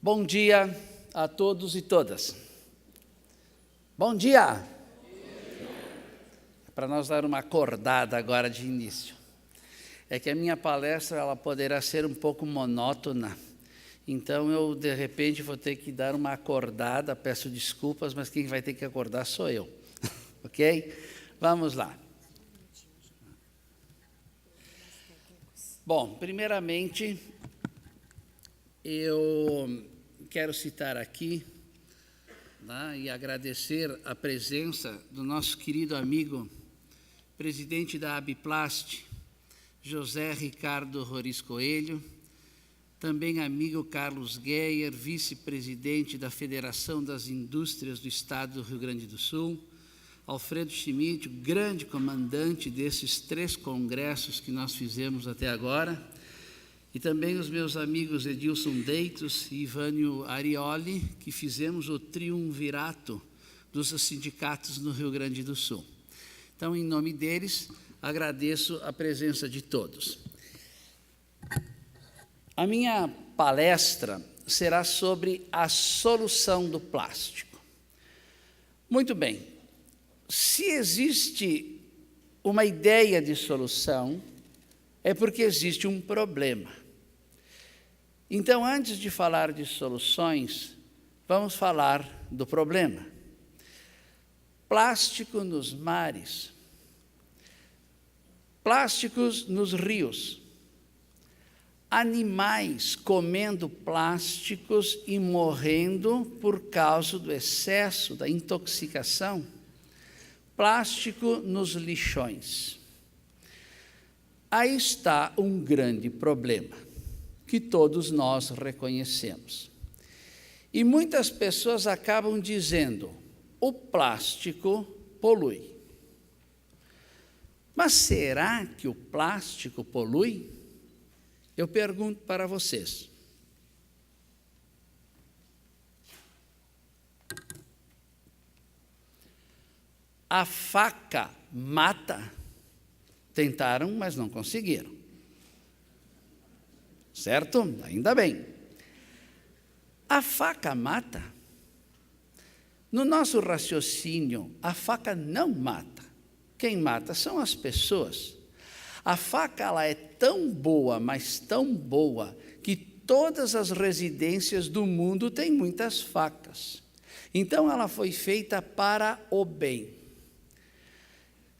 Bom dia a todos e todas. Bom dia! Para nós dar uma acordada agora de início. É que a minha palestra ela poderá ser um pouco monótona, então eu de repente vou ter que dar uma acordada, peço desculpas, mas quem vai ter que acordar sou eu, ok? Vamos lá. Bom, primeiramente, eu quero citar aqui, né, e agradecer a presença do nosso querido amigo, presidente da Abiplast, José Ricardo Roriz Coelho, também amigo Carlos Geyer, vice-presidente da Federação das Indústrias do Estado do Rio Grande do Sul, Alfredo Schmidt, grande comandante desses 3 congressos que nós fizemos até agora, e também os meus amigos Edilson Deitos e Ivânio Arioli, que fizemos o triunvirato dos sindicatos no Rio Grande do Sul. Então, em nome deles, agradeço a presença de todos. A minha palestra será sobre a solução do plástico. Muito bem, se existe uma ideia de solução, é porque existe um problema. Então, antes de falar de soluções, vamos falar do problema. Plástico nos mares, plásticos nos rios, animais comendo plásticos e morrendo por causa do excesso, da intoxicação, plástico nos lixões. Aí está um grande problema, que todos nós reconhecemos. E muitas pessoas acabam dizendo, o plástico polui. Mas será que o plástico polui? Eu pergunto para vocês. A faca mata? Tentaram, mas não conseguiram. Certo? Ainda bem. A faca mata? No nosso raciocínio, a faca não mata. Quem mata são as pessoas. A faca ela é tão boa, mas tão boa, que todas as residências do mundo têm muitas facas. Então, ela foi feita para o bem.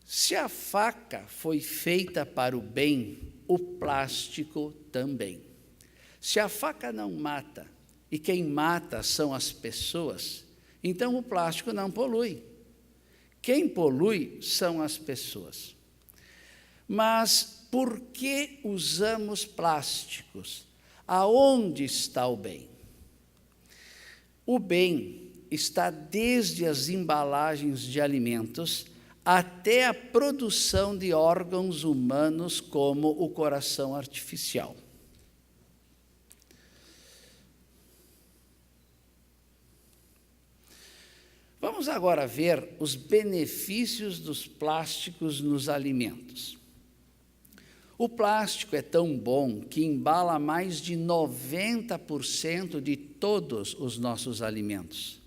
Se a faca foi feita para o bem, o plástico também. Se a faca não mata, e quem mata são as pessoas, então o plástico não polui. Quem polui são as pessoas. Mas por que usamos plásticos? Aonde está o bem? O bem está desde as embalagens de alimentos até a produção de órgãos humanos como o coração artificial. Vamos agora ver os benefícios dos plásticos nos alimentos. O plástico é tão bom que embala mais de 90% de todos os nossos alimentos.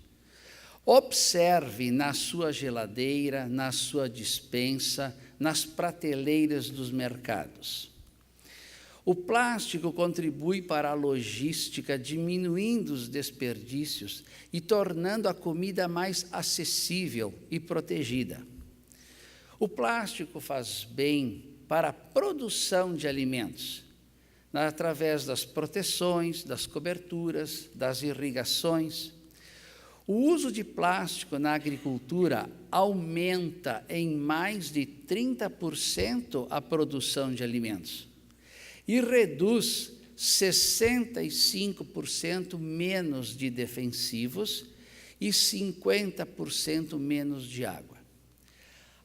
Observe na sua geladeira, na sua despensa, nas prateleiras dos mercados. O plástico contribui para a logística, diminuindo os desperdícios e tornando a comida mais acessível e protegida. O plástico faz bem para a produção de alimentos, através das proteções, das coberturas, das irrigações. O uso de plástico na agricultura aumenta em mais de 30% a produção de alimentos e reduz 65% menos de defensivos e 50% menos de água.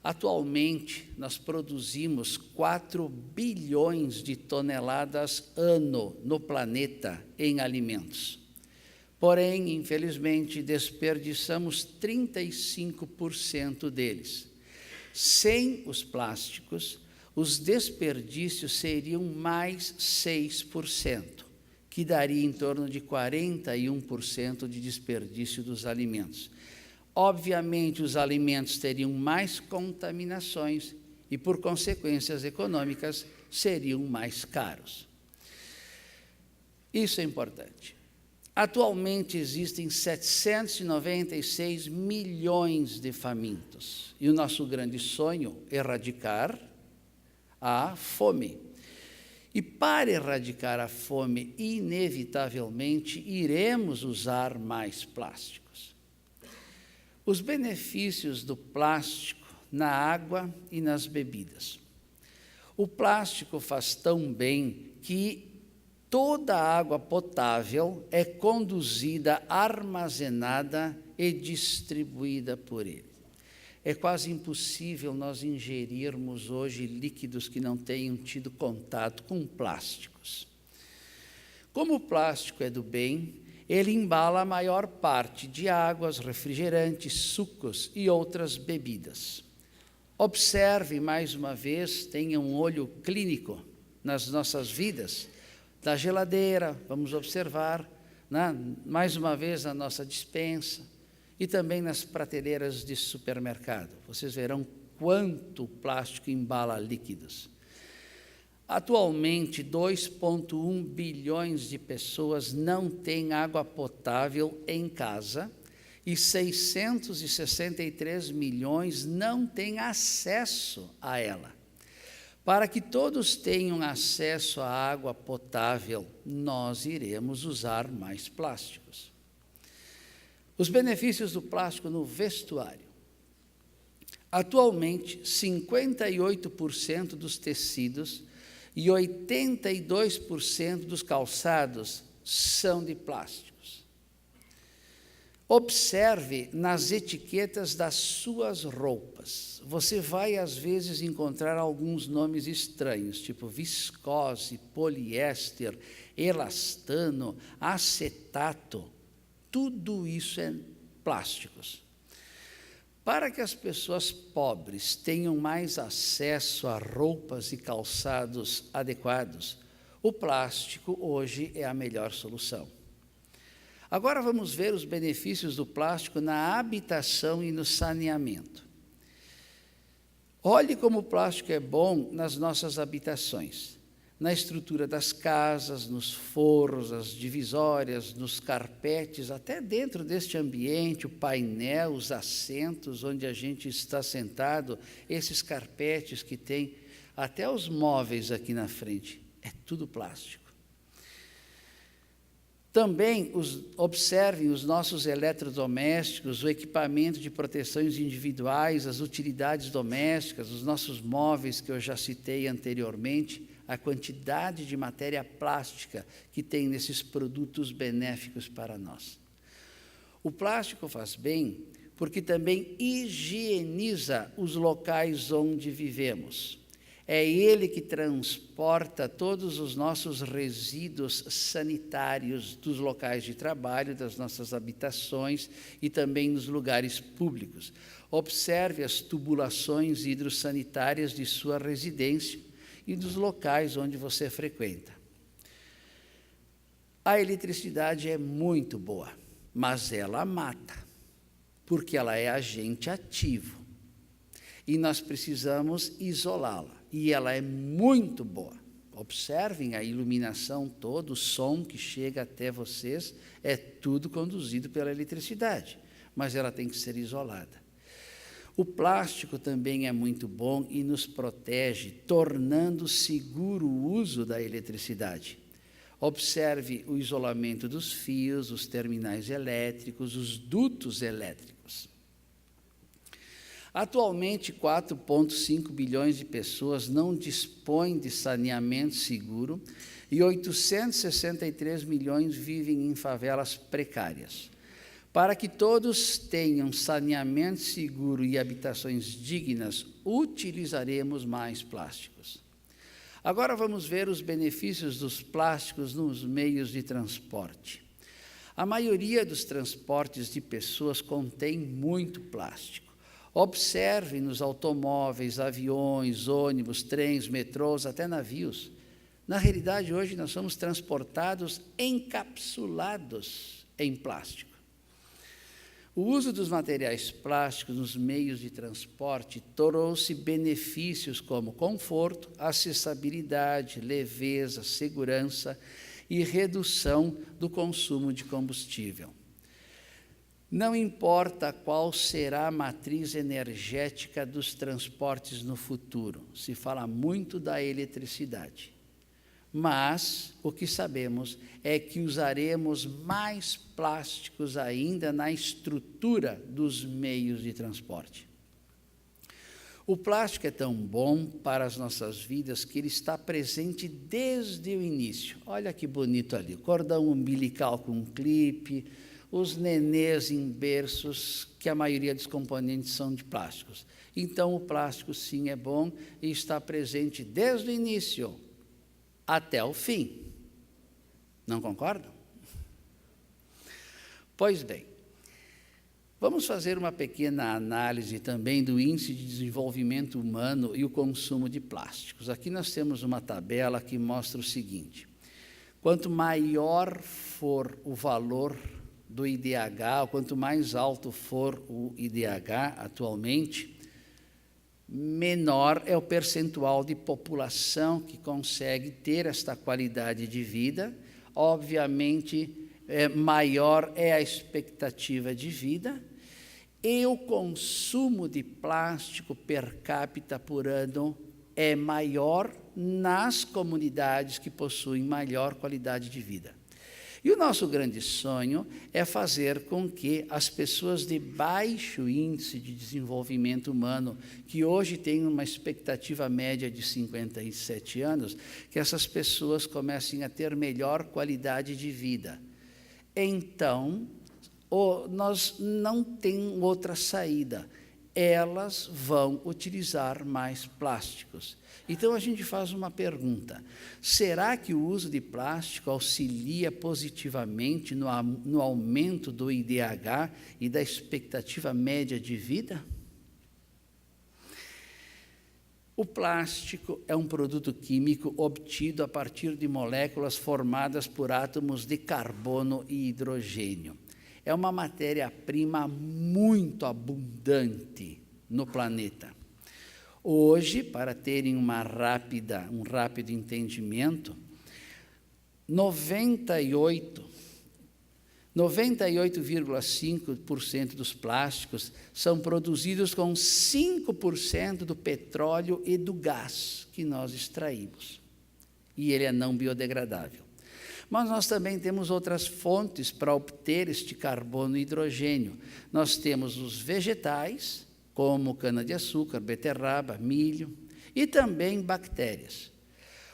Atualmente, nós produzimos 4 bilhões de toneladas ano no planeta em alimentos. Porém, infelizmente, desperdiçamos 35% deles. Sem os plásticos, os desperdícios seriam mais 6%, que daria em torno de 41% de desperdício dos alimentos. Obviamente, os alimentos teriam mais contaminações e, por consequências econômicas, seriam mais caros. Isso é importante. Atualmente existem 796 milhões de famintos e o nosso grande sonho é erradicar a fome. E para erradicar a fome, inevitavelmente, iremos usar mais plásticos. Os benefícios do plástico na água e nas bebidas. O plástico faz tão bem que toda a água potável é conduzida, armazenada e distribuída por ele. É quase impossível nós ingerirmos hoje líquidos que não tenham tido contato com plásticos. Como o plástico é do bem, ele embala a maior parte de águas, refrigerantes, sucos e outras bebidas. Observe, mais uma vez, tenha um olho clínico nas nossas vidas. Da geladeira, vamos observar, né? Mais uma vez na nossa despensa e também nas prateleiras de supermercado. Vocês verão quanto plástico embala líquidos. Atualmente, 2,1 bilhões de pessoas não têm água potável em casa e 663 milhões não têm acesso a ela. Para que todos tenham acesso à água potável, nós iremos usar mais plásticos. Os benefícios do plástico no vestuário. Atualmente, 58% dos tecidos e 82% dos calçados são de plásticos. Observe nas etiquetas das suas roupas. Você vai, às vezes, encontrar alguns nomes estranhos, tipo viscose, poliéster, elastano, acetato. Tudo isso é plásticos. Para que as pessoas pobres tenham mais acesso a roupas e calçados adequados, o plástico hoje é a melhor solução. Agora vamos ver os benefícios do plástico na habitação e no saneamento. Olhe como o plástico é bom nas nossas habitações, na estrutura das casas, nos forros, as divisórias, nos carpetes, até dentro deste ambiente, o painel, os assentos onde a gente está sentado, esses carpetes que tem, até os móveis aqui na frente, é tudo plástico. Também observem os nossos eletrodomésticos, o equipamento de proteções individuais, as utilidades domésticas, os nossos móveis que eu já citei anteriormente, a quantidade de matéria plástica que tem nesses produtos benéficos para nós. O plástico faz bem porque também higieniza os locais onde vivemos. É ele que transporta todos os nossos resíduos sanitários dos locais de trabalho, das nossas habitações e também nos lugares públicos. Observe as tubulações hidrossanitárias de sua residência e dos locais onde você frequenta. A eletricidade é muito boa, mas ela mata, porque ela é agente ativo. E nós precisamos isolá-la. E ela é muito boa. Observem a iluminação toda, o som que chega até vocês, é tudo conduzido pela eletricidade, mas ela tem que ser isolada. O plástico também é muito bom e nos protege, tornando seguro o uso da eletricidade. Observe o isolamento dos fios, os terminais elétricos, os dutos elétricos. Atualmente, 4,5 bilhões de pessoas não dispõem de saneamento seguro e 863 milhões vivem em favelas precárias. Para que todos tenham saneamento seguro e habitações dignas, utilizaremos mais plásticos. Agora vamos ver os benefícios dos plásticos nos meios de transporte. A maioria dos transportes de pessoas contém muito plástico. Observe nos automóveis, aviões, ônibus, trens, metrôs, até navios. Na realidade, hoje nós somos transportados encapsulados em plástico. O uso dos materiais plásticos nos meios de transporte trouxe benefícios como conforto, acessibilidade, leveza, segurança e redução do consumo de combustível. Não importa qual será a matriz energética dos transportes no futuro, se fala muito da eletricidade. Mas o que sabemos é que usaremos mais plásticos ainda na estrutura dos meios de transporte. O plástico é tão bom para as nossas vidas que ele está presente desde o início. Olha que bonito ali, cordão umbilical com clipe, os nenês em berços, que a maioria dos componentes são de plásticos. Então, o plástico, sim, é bom e está presente desde o início até o fim. Não concordam? Pois bem, vamos fazer uma pequena análise também do índice de desenvolvimento humano e o consumo de plásticos. Aqui nós temos uma tabela que mostra o seguinte: quanto maior for o valor do IDH, ou quanto mais alto for o IDH atualmente, menor é o percentual de população que consegue ter esta qualidade de vida. Obviamente, maior é a expectativa de vida, e o consumo de plástico per capita por ano é maior nas comunidades que possuem maior qualidade de vida. E o nosso grande sonho é fazer com que as pessoas de baixo índice de desenvolvimento humano, que hoje têm uma expectativa média de 57 anos, que essas pessoas comecem a ter melhor qualidade de vida. Então, nós não temos outra saída. Elas vão utilizar mais plásticos. Então, a gente faz uma pergunta: será que o uso de plástico auxilia positivamente no aumento do IDH e da expectativa média de vida? O plástico é um produto químico obtido a partir de moléculas formadas por átomos de carbono e hidrogênio. É uma matéria-prima muito abundante no planeta. Hoje, para terem um rápido entendimento, 98,5% dos plásticos são produzidos com 5% do petróleo e do gás que nós extraímos. E ele é não biodegradável. Mas nós também temos outras fontes para obter este carbono e hidrogênio. Nós temos os vegetais, como cana-de-açúcar, beterraba, milho, e também bactérias.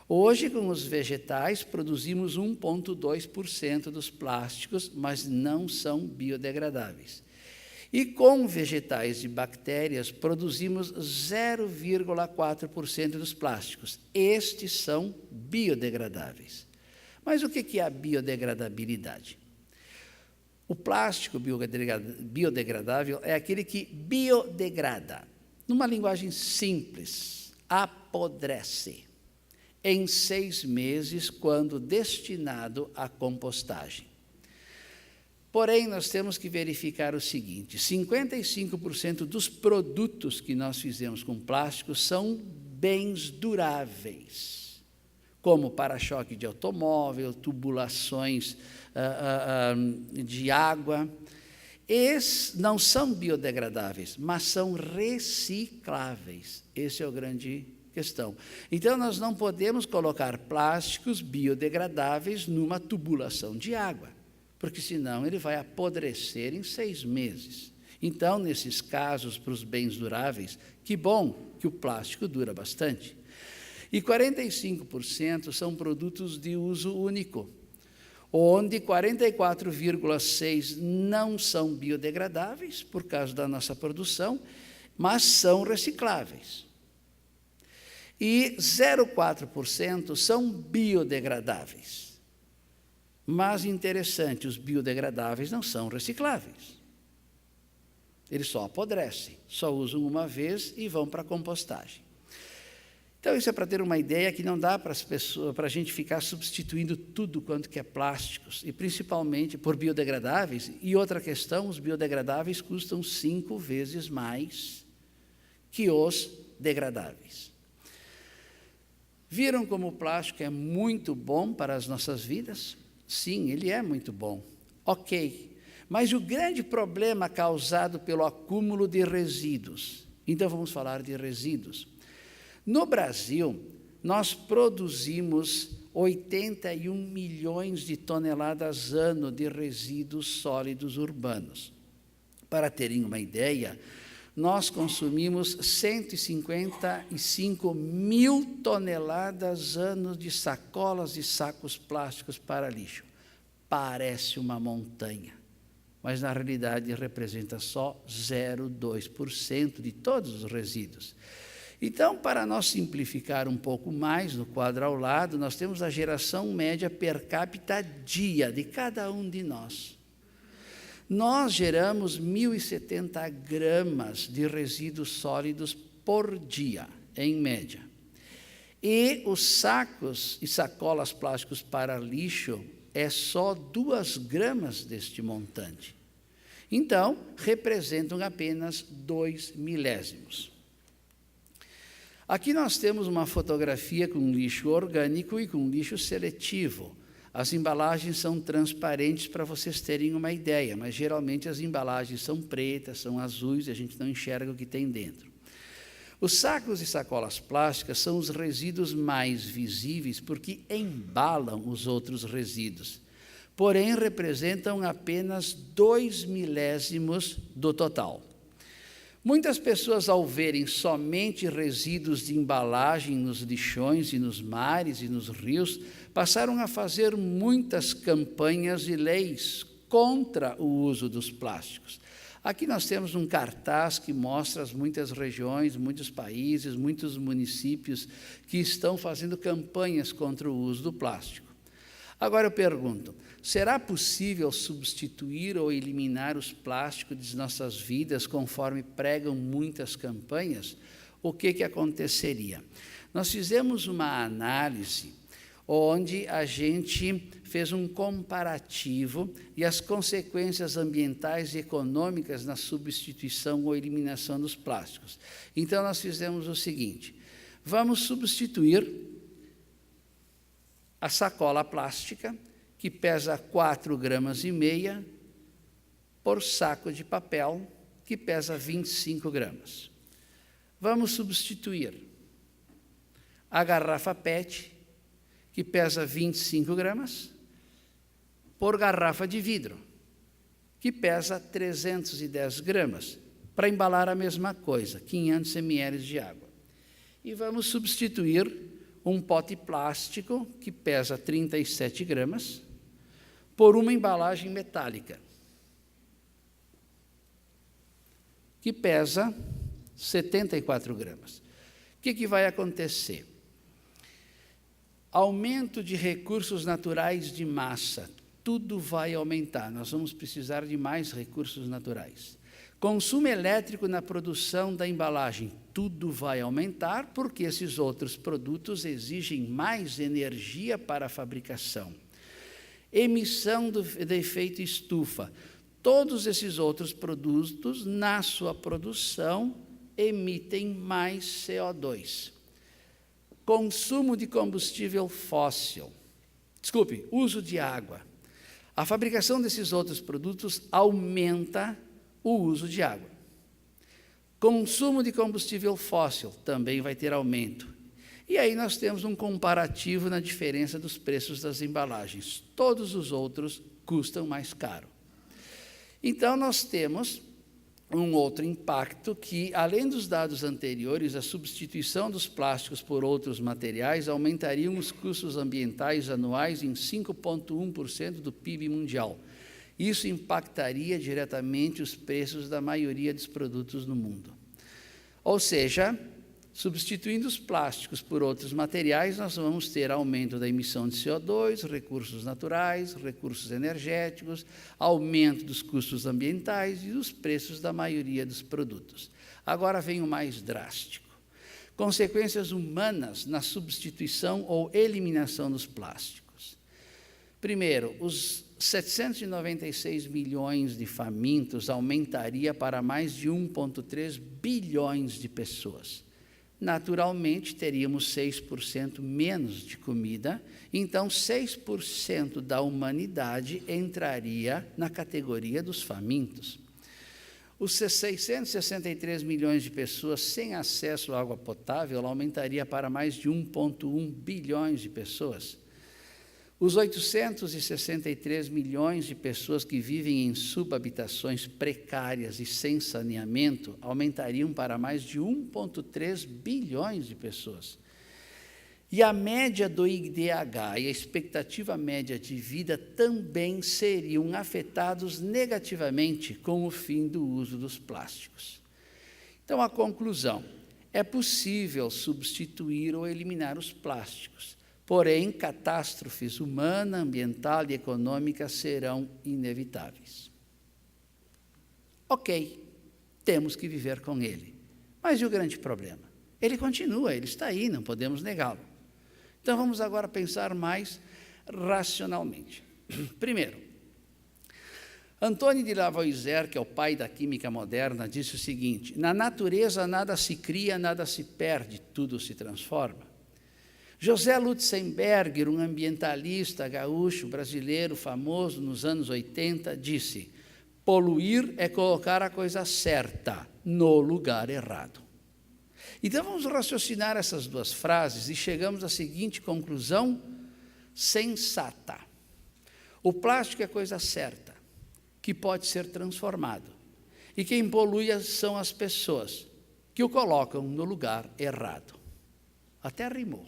Hoje, com os vegetais, produzimos 1,2% dos plásticos, mas não são biodegradáveis. E com vegetais e bactérias, produzimos 0,4% dos plásticos. Estes são biodegradáveis. Mas o que é a biodegradabilidade? O plástico biodegradável é aquele que biodegrada. Numa linguagem simples, apodrece em 6 meses, quando destinado à compostagem. Porém, nós temos que verificar o seguinte: 55% dos produtos que nós fizemos com plástico são bens duráveis, como para-choque de automóvel, tubulações de água. Esses não são biodegradáveis, mas são recicláveis. Esse é o grande questão. Então, nós não podemos colocar plásticos biodegradáveis numa tubulação de água, porque senão ele vai apodrecer em 6 meses. Então, nesses casos, para os bens duráveis, que bom que o plástico dura bastante. E 45% são produtos de uso único, onde 44,6% não são biodegradáveis, por causa da nossa produção, mas são recicláveis. E 0,4% são biodegradáveis. Mas, interessante, os biodegradáveis não são recicláveis. Eles só apodrecem, só usam uma vez e vão para a compostagem. Então, isso é para ter uma ideia que não dá para a gente ficar substituindo tudo quanto que é plásticos, e principalmente por biodegradáveis. E outra questão, os biodegradáveis custam 5 vezes mais que os degradáveis. Viram como o plástico é muito bom para as nossas vidas? Sim, ele é muito bom. Ok, mas o grande problema causado pelo acúmulo de resíduos. Então, vamos falar de resíduos. No Brasil, nós produzimos 81 milhões de toneladas ano de resíduos sólidos urbanos. Para terem uma ideia, nós consumimos 155 mil toneladas ano de sacolas e sacos plásticos para lixo. Parece uma montanha, mas na realidade representa só 0,2% de todos os resíduos. Então, para nós simplificar um pouco mais no quadro ao lado, nós temos a geração média per capita dia de cada um de nós. Nós geramos 1.070 gramas de resíduos sólidos por dia, em média. E os sacos e sacolas plásticos para lixo é só 2 gramas deste montante. Então, representam apenas 2 milésimos. Aqui nós temos uma fotografia com lixo orgânico e com lixo seletivo. As embalagens são transparentes para vocês terem uma ideia, mas geralmente as embalagens são pretas, são azuis e a gente não enxerga o que tem dentro. Os sacos e sacolas plásticas são os resíduos mais visíveis porque embalam os outros resíduos, porém representam apenas 2 milésimos do total. Muitas pessoas, ao verem somente resíduos de embalagem nos lixões e nos mares e nos rios, passaram a fazer muitas campanhas e leis contra o uso dos plásticos. Aqui nós temos um cartaz que mostra as muitas regiões, muitos países, muitos municípios que estão fazendo campanhas contra o uso do plástico. Agora eu pergunto, será possível substituir ou eliminar os plásticos de nossas vidas conforme pregam muitas campanhas? O que aconteceria? Nós fizemos uma análise onde a gente fez um comparativo e as consequências ambientais e econômicas na substituição ou eliminação dos plásticos. Então, nós fizemos o seguinte, vamos substituir a sacola plástica, que pesa 4,5 gramas, por saco de papel, que pesa 25 gramas. Vamos substituir a garrafa PET, que pesa 25 gramas, por garrafa de vidro, que pesa 310 gramas, para embalar a mesma coisa, 500 ml de água. E vamos substituir um pote plástico, que pesa 37 gramas, por uma embalagem metálica, que pesa 74 gramas. O que vai acontecer? Aumento de recursos naturais de massa, tudo vai aumentar, nós vamos precisar de mais recursos naturais. Consumo elétrico na produção da embalagem, tudo vai aumentar, porque esses outros produtos exigem mais energia para a fabricação. Emissão de efeito estufa, todos esses outros produtos, na sua produção, emitem mais CO2. Consumo de combustível fóssil, uso de água. A fabricação desses outros produtos aumenta o uso de água. Consumo de combustível fóssil também vai ter aumento. E aí nós temos um comparativo na diferença dos preços das embalagens. Todos os outros custam mais caro. Então, nós temos um outro impacto que, além dos dados anteriores, a substituição dos plásticos por outros materiais aumentariam os custos ambientais anuais em 5,1% do PIB mundial. Isso impactaria diretamente os preços da maioria dos produtos no mundo. Ou seja, substituindo os plásticos por outros materiais, nós vamos ter aumento da emissão de CO2, recursos naturais, recursos energéticos, aumento dos custos ambientais e dos preços da maioria dos produtos. Agora vem o mais drástico. Consequências humanas na substituição ou eliminação dos plásticos. Primeiro, os 796 milhões de famintos aumentaria para mais de 1,3 bilhões de pessoas. Naturalmente, teríamos 6% menos de comida, então 6% da humanidade entraria na categoria dos famintos. Os 663 milhões de pessoas sem acesso à água potável aumentaria para mais de 1,1 bilhões de pessoas. Os 863 milhões de pessoas que vivem em subhabitações precárias e sem saneamento aumentariam para mais de 1,3 bilhões de pessoas. E a média do IDH e a expectativa média de vida também seriam afetados negativamente com o fim do uso dos plásticos. Então, a conclusão: é possível substituir ou eliminar os plásticos. Porém, catástrofes humana, ambiental e econômica serão inevitáveis. Ok, temos que viver com ele. Mas e o grande problema? Ele continua, ele está aí, não podemos negá-lo. Então, vamos agora pensar mais racionalmente. Primeiro, Antônio de Lavoisier, que é o pai da química moderna, disse o seguinte: na natureza nada se cria, nada se perde, tudo se transforma. José Lutzenberger, um ambientalista gaúcho brasileiro famoso nos anos 80, disse: poluir é colocar a coisa certa no lugar errado. Então vamos raciocinar essas duas frases e chegamos à seguinte conclusão sensata: o plástico é coisa certa, que pode ser transformado, e quem polui são as pessoas que o colocam no lugar errado. Até rimou.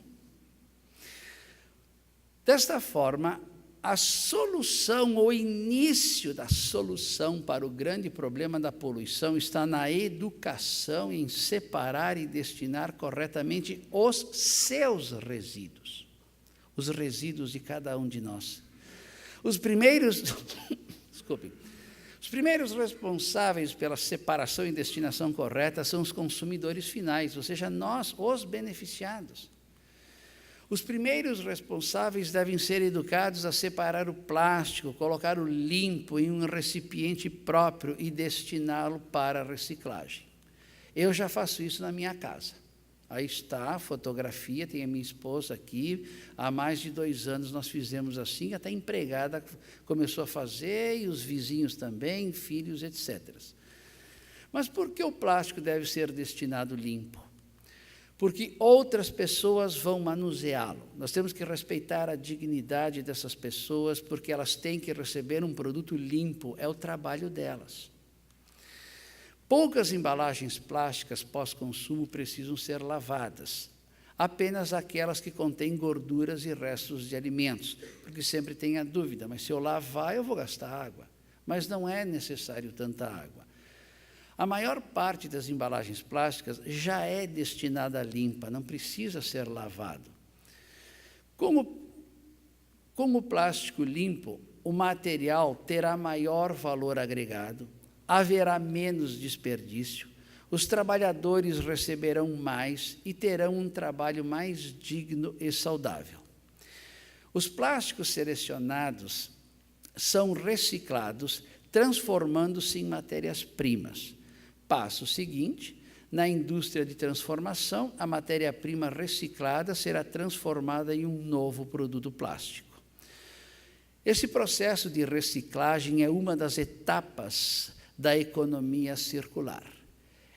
Desta forma, a solução, o início da solução para o grande problema da poluição está na educação, em separar e destinar corretamente os seus resíduos, os resíduos de cada um de nós. Os primeiros responsáveis pela separação e destinação correta são os consumidores finais, ou seja, nós, os beneficiados. Os primeiros responsáveis devem ser educados a separar o plástico, colocar o limpo em um recipiente próprio e destiná-lo para a reciclagem. Eu já faço isso na minha casa. Aí está a fotografia, tem a minha esposa aqui. Há mais de 2 anos nós fizemos assim, até a empregada começou a fazer, e os vizinhos também, filhos, etc. Mas por que o plástico deve ser destinado limpo? Porque outras pessoas vão manuseá-lo. Nós temos que respeitar a dignidade dessas pessoas, porque elas têm que receber um produto limpo, é o trabalho delas. Poucas embalagens plásticas pós-consumo precisam ser lavadas, apenas aquelas que contêm gorduras e restos de alimentos, porque sempre tem a dúvida: mas se eu lavar, eu vou gastar água. Mas não é necessário tanta água. A maior parte das embalagens plásticas já é destinada a limpa, não precisa ser lavado. Com o plástico limpo, o material terá maior valor agregado, haverá menos desperdício, os trabalhadores receberão mais e terão um trabalho mais digno e saudável. Os plásticos selecionados são reciclados, transformando-se em matérias-primas. Passo seguinte: na indústria de transformação, a matéria-prima reciclada será transformada em um novo produto plástico. Esse processo de reciclagem é uma das etapas da economia circular.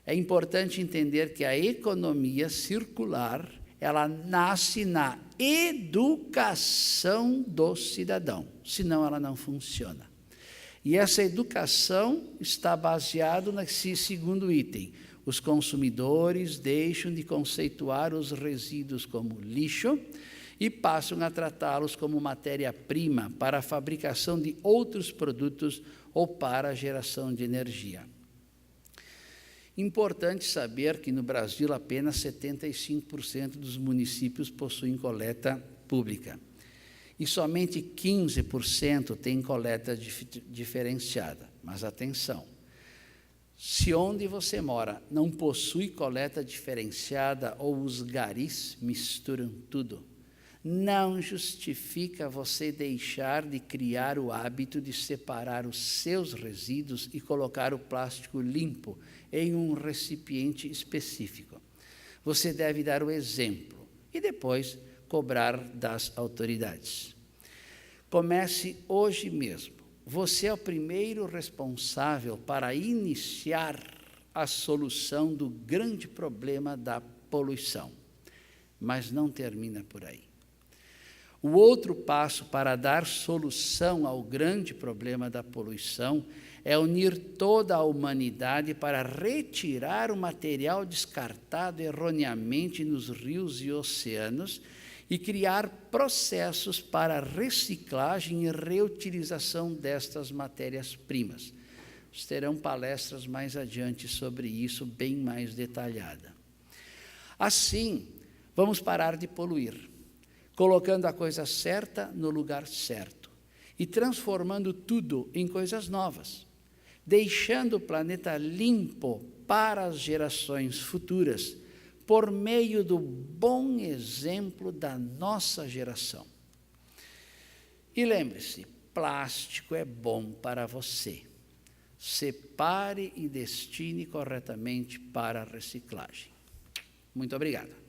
É importante entender que a economia circular, ela nasce na educação do cidadão, senão ela não funciona. E essa educação está baseada nesse segundo item: os consumidores deixam de conceituar os resíduos como lixo e passam a tratá-los como matéria-prima para a fabricação de outros produtos ou para a geração de energia. Importante saber que no Brasil apenas 75% dos municípios possuem coleta pública e somente 15% têm coleta diferenciada. Mas atenção, Se onde você mora não possui coleta diferenciada ou os garis misturam tudo, não justifica você deixar de criar o hábito de separar os seus resíduos e colocar o plástico limpo em um recipiente específico. Você deve dar o exemplo e depois cobrar das autoridades. Comece hoje mesmo. Você é o primeiro responsável para iniciar a solução do grande problema da poluição. Mas não termina por aí. O outro passo para dar solução ao grande problema da poluição é unir toda a humanidade para retirar o material descartado erroneamente nos rios e oceanos e criar processos para reciclagem e reutilização destas matérias-primas. Terão palestras mais adiante sobre isso, bem mais detalhada. Assim, vamos parar de poluir, colocando a coisa certa no lugar certo e transformando tudo em coisas novas, deixando o planeta limpo para as gerações futuras, por meio do bom exemplo da nossa geração. E lembre-se, plástico é bom para você. Separe e destine corretamente para a reciclagem. Muito obrigado.